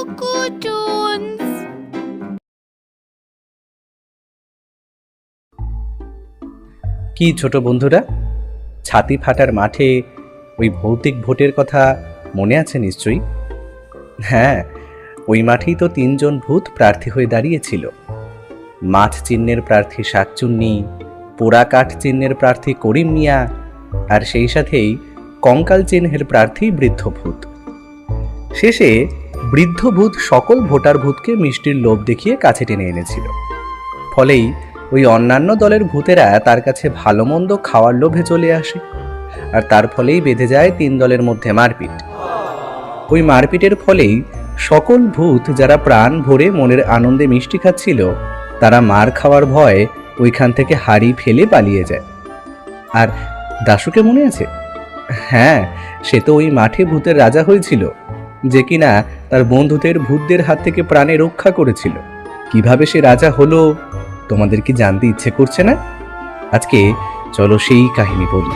Cucutuns. কি ছোট বন্ধুরা, ছাতি ফাটার মাঠে ওই ভৌতিক ভোটের কথা মনে আছে নিশ্চয়ই? হ্যাঁ, ওই মাঠেই তো 3 জন ভূত প্রার্থী হয়ে দাঁড়িয়েছিল। মাছ চিহ্নের প্রার্থী শাকচুন্নি, পোড়া কাঠ চিহ্নের প্রার্থী করিম মিয়া, আর সেই সাথেই কঙ্কাল চিহ্নের প্রার্থী বৃদ্ধ ভূত। শেষে বৃদ্ধ ভূত সকল ভোটার ভূতকে মিষ্টির লোভ দেখিয়ে কাছে টেনে এনেছিল। ফলেই ওই অন্যান্য দলের ভূতেরা তার কাছে ভালো মন্দ খাওয়ার লোভে চলে আসে, আর তার ফলেই বেঁধে যায় 3 দলের মধ্যে মারপিট। ওই মারপিটের ফলেই সকল ভূত যারা প্রাণ ভরে মনের আনন্দে মিষ্টি খাচ্ছিল, তারা মার খাওয়ার ভয়ে ওইখান থেকে হাড়ি ফেলে পালিয়ে যায়। আর দাশুকে মনে আছে? হ্যাঁ, সে তো ওই মাঠে ভূতের রাজা হয়েছিল, যে কিনা তার বন্ধুদের ভূতদের হাত থেকে প্রাণে রক্ষা করেছিল। কিভাবে সে রাজা হলো তোমাদের কি জানতে ইচ্ছে করছে না? আজকে চলো সেই কাহিনী বলি।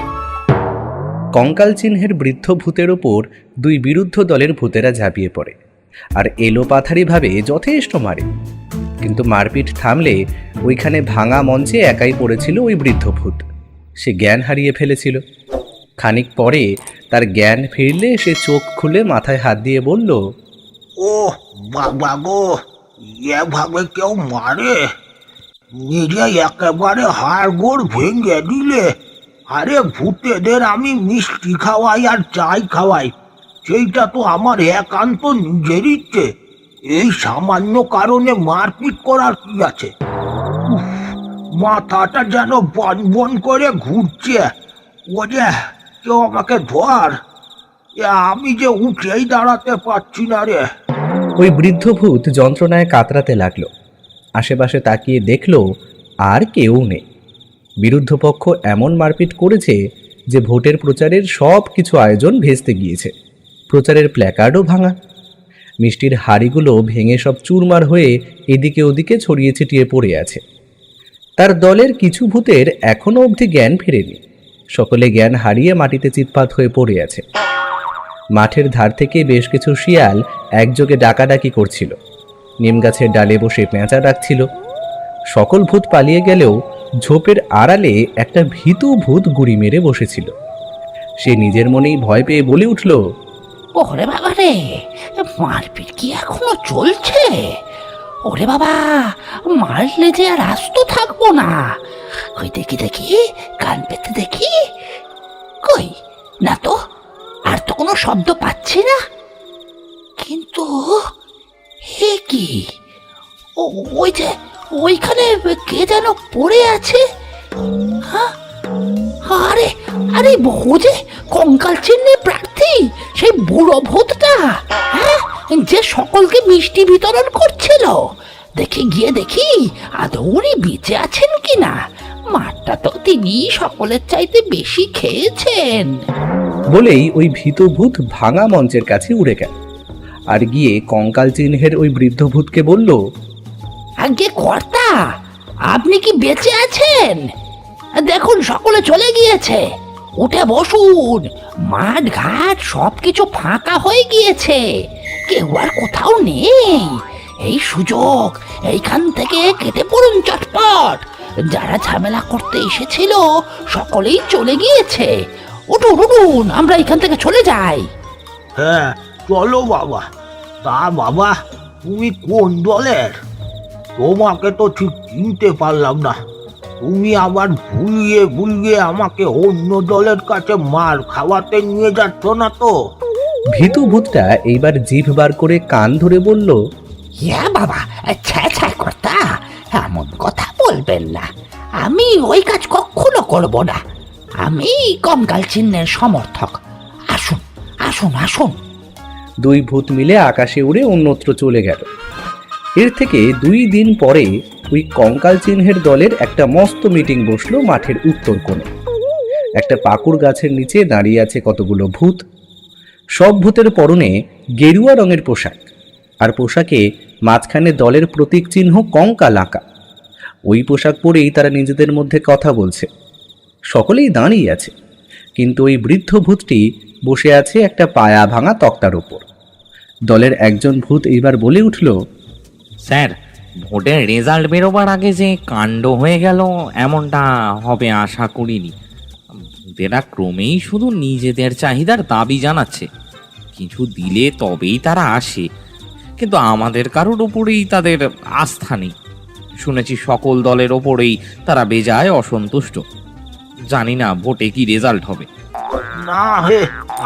কঙ্কাল চিহ্নের বৃদ্ধ ভূতের ওপর 2 বিরুদ্ধ দলের ভূতেরা ঝাঁপিয়ে পড়ে আর এলোপাথারিভাবে যথেষ্ট মারে। কিন্তু মারপিট থামলে ওইখানে ভাঙা মঞ্চে একাই পড়েছিল ওই বৃদ্ধ ভূত। সে জ্ঞান হারিয়ে ফেলেছিল। খানিক পরে তার জ্ঞান ফিরলে সে চোখ খুলে মাথায় হাত দিয়ে বলল, ও বাবা গো, এভাবে কেউ মারে? নিজে একেবারে হাড়গোড় ভেঙে দিলে। আরে ভূতেদের আমি মিষ্টি খাওয়াই আর চাই খাওয়াই, সেইটা তো আমার একান্ত নিজের ইচ্ছে। এই সামান্য কারণে মারপিট করার কি আছে? উফ, মাথাটা যেন বন বন করে ঘুরছে। ও যে কেউ আমাকে ধর, আমি যে উঠেই দাঁড়াতে পারছি না রে। ওই বৃদ্ধ ভূত যন্ত্রণায় কাতরাতে লাগলো। আশেপাশে তাকিয়ে দেখলো আর কেউ নেই। বিরুদ্ধ পক্ষ এমন মারপিট করেছে যে ভোটের প্রচারের সব কিছু আয়োজন ভেস্তে গিয়েছে। প্রচারের প্ল্যাকার্ডও ভাঙা। মিষ্টির হাড়িগুলো ভেঙে সব চুরমার হয়ে এদিকে ওদিকে ছড়িয়ে ছিটিয়ে পড়ে আছে। তার দলের কিছু ভূতের এখনো অবধি জ্ঞান ফেরেনি। সকলে জ্ঞান হারিয়ে মাটিতে চিৎপাত হয়ে পড়ে আছে। মাঠের ধার থেকে বেশ কিছু শিয়াল একযোগে ডাকাডাকি করছিল। নিম গাছের ডালে বসে পেঁচা ডাকছিল। সকল ভূত পালিয়ে গেলেও ঝোপের আড়ালে একটা ভীতু ভূত গুড়ি মেরে বসেছিল। সে নিজের মনেই ভয় পেয়ে বলে উঠল, ওরে বাবা রে, মারপিট কি এখনো চলছে? ওরে বাবা, মারলে যে আর আস্ত থাকবো না। কই দেখি দেখি, কান পেতে দেখি। কই না তো, আর তো কোনো শব্দ পাচ্ছি না। কিন্তু হে কি, ওই যে ওইখানে কে যেন পড়ে আছে। হ্যাঁ, আরে আরে বহু যে কঙ্কাল চিহ্নের প্রার্থী, সেই বুড়ো ভূতটা, হ্যাঁ, যে সকলকে মিষ্টি বিতরণ করছিল। দেখে গিয়ে দেখি আদৌ উনি বেঁচে আছেন কিনা। মাঠটা তো তিনি সকলের চাইতে বেশি খেয়েছেন। বলেই ওই ভীতু ভূত ভাঙা মঞ্চের কাছে উড়ে গেল আর গিয়ে কঙ্কাল চিহ্নের ওই বৃদ্ধ ভূতকে বলল, আগে কর্তা, আপনি কি বেঁচে আছেন? দেখুন সকলে চলে গিয়েছে, উঠে বসুন। মাঠ ঘাট সবকিছু ফাঁকা হয়ে গিয়েছে, কেউ আর কোথাও নেই। এই সুযোগ, এইখান থেকে কেটে পড়ুন চটপট। যারা ঝামেলা করতে এসেছিল সকলেই চলে গিয়েছে। উঠুন উঠুন, আমরা এখান থেকে চলে যাই। হ্যাঁ চলো বাবা। তা বাবা, তুমি কোন দলের? তোমাকে তো ঠিক চিনতে পারলাম না। তুমি আবার ভুলিয়ে ভুলিয়ে আমাকে অন্য দলের কাছে মার খাওয়াতে নিয়ে যাচ্ছ না তো? ভীতু ভূতটা এইবার জিভ বার করে কান ধরে বলল, ইয়া বাবা, ছ্যা ছ্যা কর্তা, এমন কথা বলবেন না। আমি ওই কাজ কখনো করব না। আমি কঙ্কাল চিহ্নের সমর্থক। আসুন আসুন আসুন। 2 ভূত মিলে আকাশে উড়ে অন্যত্র চলে গেল। এর থেকে 2 দিন পরে ওই কঙ্কাল চিহ্নের দলের একটা মস্ত মিটিং বসলো মাঠের উত্তর কোণে। একটা পাকুড় গাছের নিচে দাঁড়িয়ে আছে কতগুলো ভূত। সব ভূতের পরনে গেরুয়া রঙের পোশাক, আর পোশাকে মাঝখানে দলের প্রতীক চিহ্ন কঙ্কাল আঁকা। ওই পোশাক পরেই তারা নিজেদের মধ্যে কথা বলছে। সকলেই দাঁড়িয়ে আছে, কিন্তু ওই বৃদ্ধ ভূতটি বসে আছে একটা পায়া ভাঙা তক্তার উপর। দলের একজন ভূত এইবার বলে উঠল, স্যার, ভোটের রেজাল্ট বেরোবার আগে যে কাণ্ড হয়ে গেল এমনটা হবে আশা করিনি। ভূতেরা ক্রমেই শুধু নিজেদের চাহিদার দাবি জানাচ্ছে। কিছু দিলে তবেই তারা আসে, কিন্তু আমাদের কারোর ওপরেই তাদের আস্থা নেই। শুনেছি সকল দলের ওপরেই তারা বেজায় অসন্তুষ্ট। জানি না ভোটে কি রেজাল্ট হবে। না হে,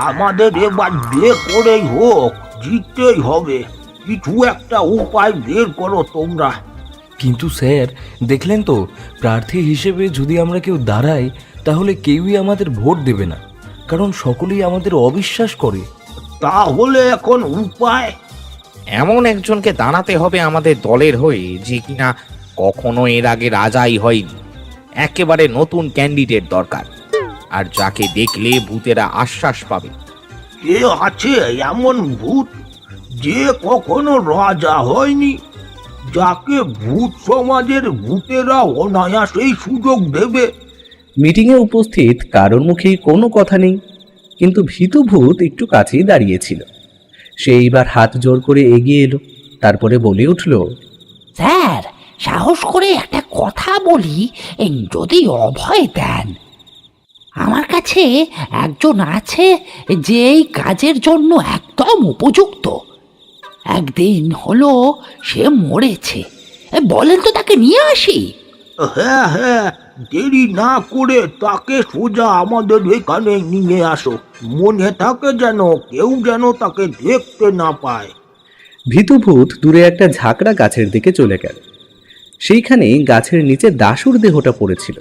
আমাদের এবার যে করেই হোক জিততেই হবে। কিছু একটা উপায় বের করো তোমরা। কিন্তু স্যার, দেখলেন তো, প্রার্থী হিসেবে যদি আমরা কেউ দাঁড়াই তাহলে কেউই আমাদের ভোট দেবে না, কারণ সকলেই আমাদের অবিশ্বাস করে। তাহলে এখন উপায়? এমন একজনকে দাঁড়াতে হবে আমাদের দলের হয়ে যে কিনা কখনো এর আগে রাজাই হয়নি। একেবারে নতুন ক্যান্ডিডেট দরকার, আর যাকে দেখলে ভূতেরা আশ্বাস পাবে। কে আছে এমন ভূত যে কখনো রাজা হয়নি, যাকে ভূত সমাজের ভূতেরা অনায়াসেই সুযোগ দেবে? মিটিংয়ে উপস্থিত কারোর মুখেই কোনো কথা নেই, কিন্তু ভীতু ভূত একটু কাছেই দাঁড়িয়েছিল। সে এইবার হাত জোর করে এগিয়ে এলো, তারপরে বলে উঠল, স্যার, সাহস করে একটা কথা বলি, যদি অভয় দেন। আমার কাছে একজন আছে যে এই কাজের জন্য একদম উপযুক্ত। একদিন হলো সে মরেছে, বলেন তো তাকে নিয়ে আসি? হ্যাঁ হ্যাঁ, দেরি না করে তাকে সোজা আমাদের এখানে নিয়ে আসো। মনে থাকে যেন কেউ যেন তাকে দেখতে না পায়। ভীতু ভূত দূরে একটা ঝাঁকড়া গাছের দিকে চলে গেল। সেইখানেই গাছের নিচে দাশুর দেহটা পড়েছিল।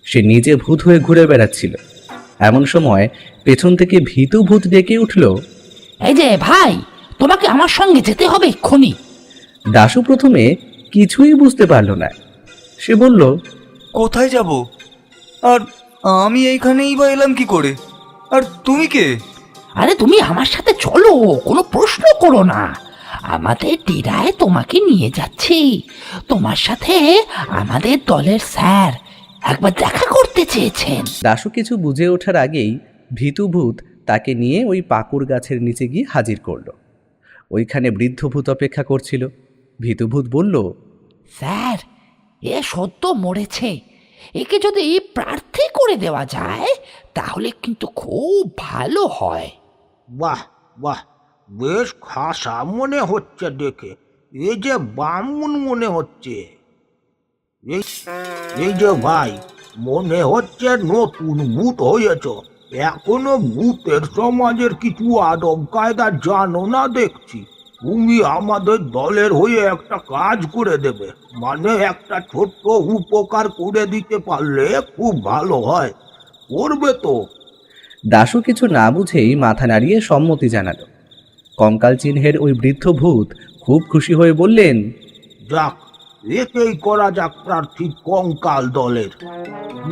সে নিজে ভূত হয়ে ঘুরে বেড়াচ্ছিল। এমন সময় পেছন থেকে ভীতু ভূত ডেকে উঠল, এই যে ভাই, তোমাকে আমার সঙ্গে যেতে হবে এক্ষুনি। দাশু প্রথমে কিছুই বুঝতে পারল না। সে বলল, কোথায় যাব? আর আমি এইখানেই বা এলাম কি করে? আর তুমি কে? আরে তুমি আমার সাথে চলো, কোনো প্রশ্ন করো না। আমাদের ডেরায় তোমাকে নিয়ে যাচ্ছি। তোমার সাথে আমাদের দলের স্যার একবার দেখা করতে চেয়েছেন। দাশু কিছু বুঝে ওঠার আগেই ভীতু ভূত তাকে নিয়ে ওই পাকুর গাছের নিচে গিয়ে হাজির করল। ওইখানে বৃদ্ধ ভূত অপেক্ষা করছিল। ভীতু ভূত বলল, স্যার, এ সদ্য মরেছে। একে যদি প্রার্থী করে দেওয়া যায় তাহলে কিন্তু খুব ভালো হয়। বাহ বাহ, বেশ খাসা মনে হচ্ছে দেখে। এই যে বামুন মনে হচ্ছে। এই এই যে ভাই, মনে হচ্ছে নতুন ভূত হয়েছ। এখনো ভূতের সমাজের কিছু আদব কায়দা জানো না দেখছি। তুমি আমাদের দলের হয়ে একটা কাজ করে দেবে, মানে একটা ছোট্ট উপকার করে দিতে পারলে খুব ভালো হয়। করবে তো? দাশু কিছু না বুঝেই মাথা নাড়িয়ে সম্মতি জানালো। কঙ্কাল চিহ্নের ওই বৃদ্ধ ভূত খুব খুশি হয়ে বললেন, যাক, একেই করা যাক প্রার্থী কঙ্কাল দলের।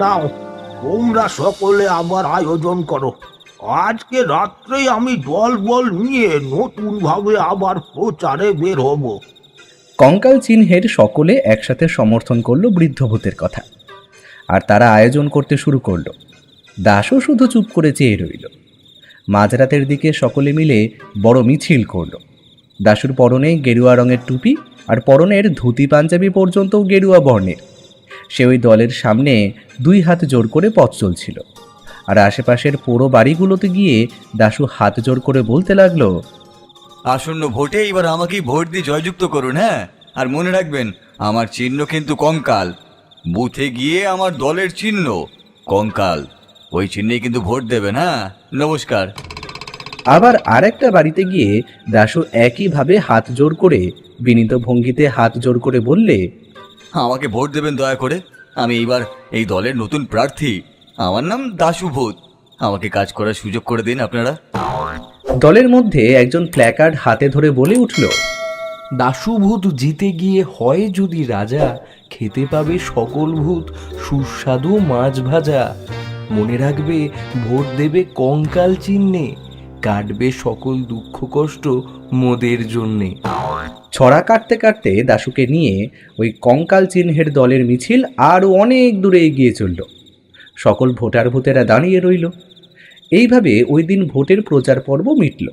নাও, তোমরা সকলে আবার আয়োজন করো। আজকে রাত্রেই আমি দল বল নিয়ে নতুন ভাবে আবার প্রচারে বের হব। কঙ্কাল চিহ্নের সকলে একসাথে সমর্থন করলো বৃদ্ধ ভূতের কথা, আর তারা আয়োজন করতে শুরু করলো। দাশও শুধু চুপ করে চেয়ে রইল। মাঝরাতের দিকে সকলে মিলে বড় মিছিল করলো। দাশুর পরনে গেরুয়া রঙের টুপি আর পরনের ধুতি পাঞ্জাবি পর্যন্তও গেরুয়া বর্ণের। সে ওই দলের সামনে 2 হাত জোর করে পথ চলছিল, আর আশেপাশের পুরো বাড়িগুলোতে গিয়ে দাশু হাত জোর করে বলতে লাগলো, আসন্ন ভোটে এবার আমাকেই ভোট দিয়ে জয়যুক্ত করুন। হ্যাঁ, আর মনে রাখবেন, আমার চিহ্ন কিন্তু কঙ্কাল। বুথে গিয়ে আমার দলের চিহ্ন কঙ্কাল, ওই চিহ্নেই কিন্তু ভোট দেবেন। হ্যাঁ, নমস্কার। আবার আরেকটা বাড়িতে গিয়ে দাশু একইভাবে হাত জোর করে বিনীত ভঙ্গিতে হাত জোর করে বললে, আমাকে ভোট দেবেন দয়া করে। আমি এইবার এই দলের নতুন প্রার্থী। আমার নাম দাশু ভূত। আমাকে কাজ করার সুযোগ করে দিন আপনারা। দলের মধ্যে একজন প্ল্যাকার্ড হাতে ধরে বলে উঠল, দাশুভূত জিতে গিয়ে হয় যদি রাজা, খেতে পাবে সকল ভূত সুস্বাদু মাছ ভাজা। মনে রাখবে, ভোট দেবে কঙ্কাল চিহ্নে, কাটবে সকল দুঃখ কষ্ট মোদের জন্যে। ছড়া কাটতে কাটতে দাশুকে নিয়ে ওই কঙ্কাল চিহ্নের দলের মিছিল আরও অনেক দূরে এগিয়ে চলল। সকল ভোটার ভূতেরা দাঁড়িয়ে রইল। এইভাবে ওই দিন ভোটের প্রচার পর্ব মিটল।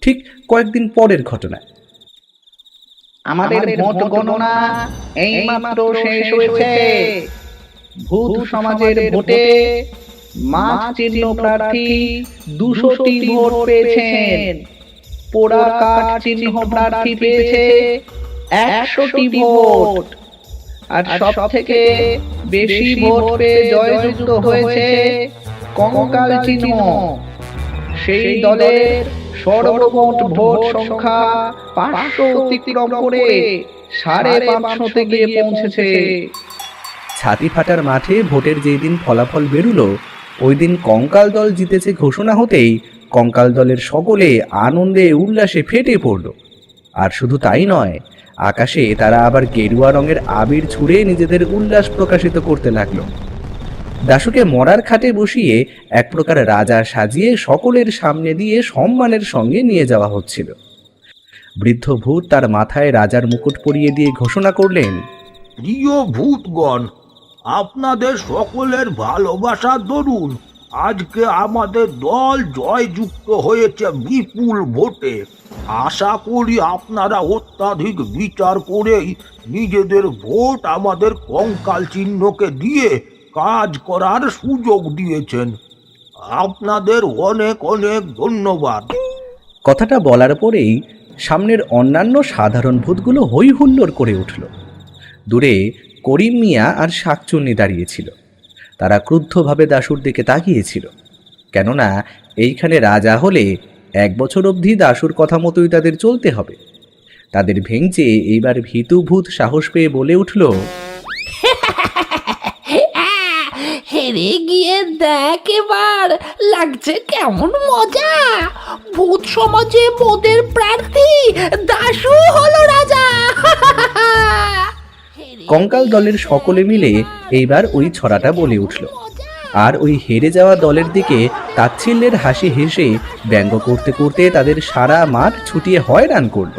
ঠিক কয়েকদিন পরের ঘটনা। আমাদের ভোট গণনা এইমাত্র শেষ হয়েছে। ভূত সমাজের ভোটে মাছ চিহ্ন প্রার্থী 200টি ভোট পেয়েছেন। পোড়া কাঠ চিহ্ন প্রার্থী পেয়েছে 100টি ভোট। আর সব থেকে বেশি ভোট পেয়ে জয়যুক্ত হয়েছে কঙ্কাল চিহ্ন। সেই দলের সর্বমোট ভোট সংখ্যা 500 অতিক্রম করে 550 গিয়ে পৌঁছেছে। ছাতি ফাটার মাঠে ভোটের যেই দিন ফলাফল বেরুলো, ওই দিন কঙ্কাল দল জিতেছে ঘোষণা হতেই কঙ্কাল দলের সকলে আনন্দে উল্লাসে ফেটে পড়ল। আর শুধু তাই নয়, আকাশে তারা আবার গেরুয়া রঙের আবির ছুঁড়ে নিজেদের উল্লাস প্রকাশিত করতে লাগলো। দাশুকে মরার খাটে বসিয়ে এক প্রকার রাজা সাজিয়ে সকলের সামনে দিয়ে সম্মানের সঙ্গে নিয়ে যাওয়া হচ্ছিল। বৃদ্ধ ভূত তার মাথায় রাজার মুকুট পরিয়ে দিয়ে ঘোষণা করলেন, প্রিয় ভূতগণ, আপনাদের সকলের ভালোবাসার দরুন আজকে আমাদের দল জয়যুক্ত হয়েছে বিপুল ভোটে। আশা করি আপনারা অত্যাধিক বিচার করেই নিজেদের ভোট আমাদের কঙ্কাল চিহ্নকে দিয়ে কাজ করার সুযোগ দিয়েছেন। আপনাদের অনেক অনেক ধন্যবাদ। কথাটা বলার পরেই সামনের অন্যান্য সাধারণ ভূতগুলো হই হুল্লোড় করে উঠল। দূরে করিম মিয়া আর শাকচুন্নি দাঁড়িয়েছিল। তারা ক্রুদ্ধভাবে দাশুর দিকে তাকিয়েছিল, কেননা এইখানে রাজা হলে 1 বছর অবধি দাশুর কথা মতোই তাদের চলতে হবে। তাদের ভেঙচে এইবার ভীতু ভূত সাহস পেয়ে বলে উঠল, হেরে গিয়ে দেখ এবার লাগছে কেমন মজা। ভূত সমাজে মোদের প্রার্থী দাশু হলো রাজা। কঙ্কাল দলের সকলে মিলে এইবার ওই ছড়াটা বলে উঠল, আর ওই হেরে যাওয়া দলের দিকে তাচ্ছিল্যের হাসি হেসে ব্যঙ্গ করতে করতে তাদের সারা মাঠ ছুটিয়ে হয়রান করল।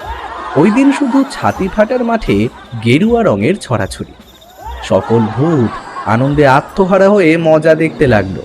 ওই দিন শুধু ছাতি ফাটার মাঠে গেরুয়া রঙের ছড়াছড়ি। সকল ভূত আনন্দে আত্মহারা হয়ে মজা দেখতে লাগলো।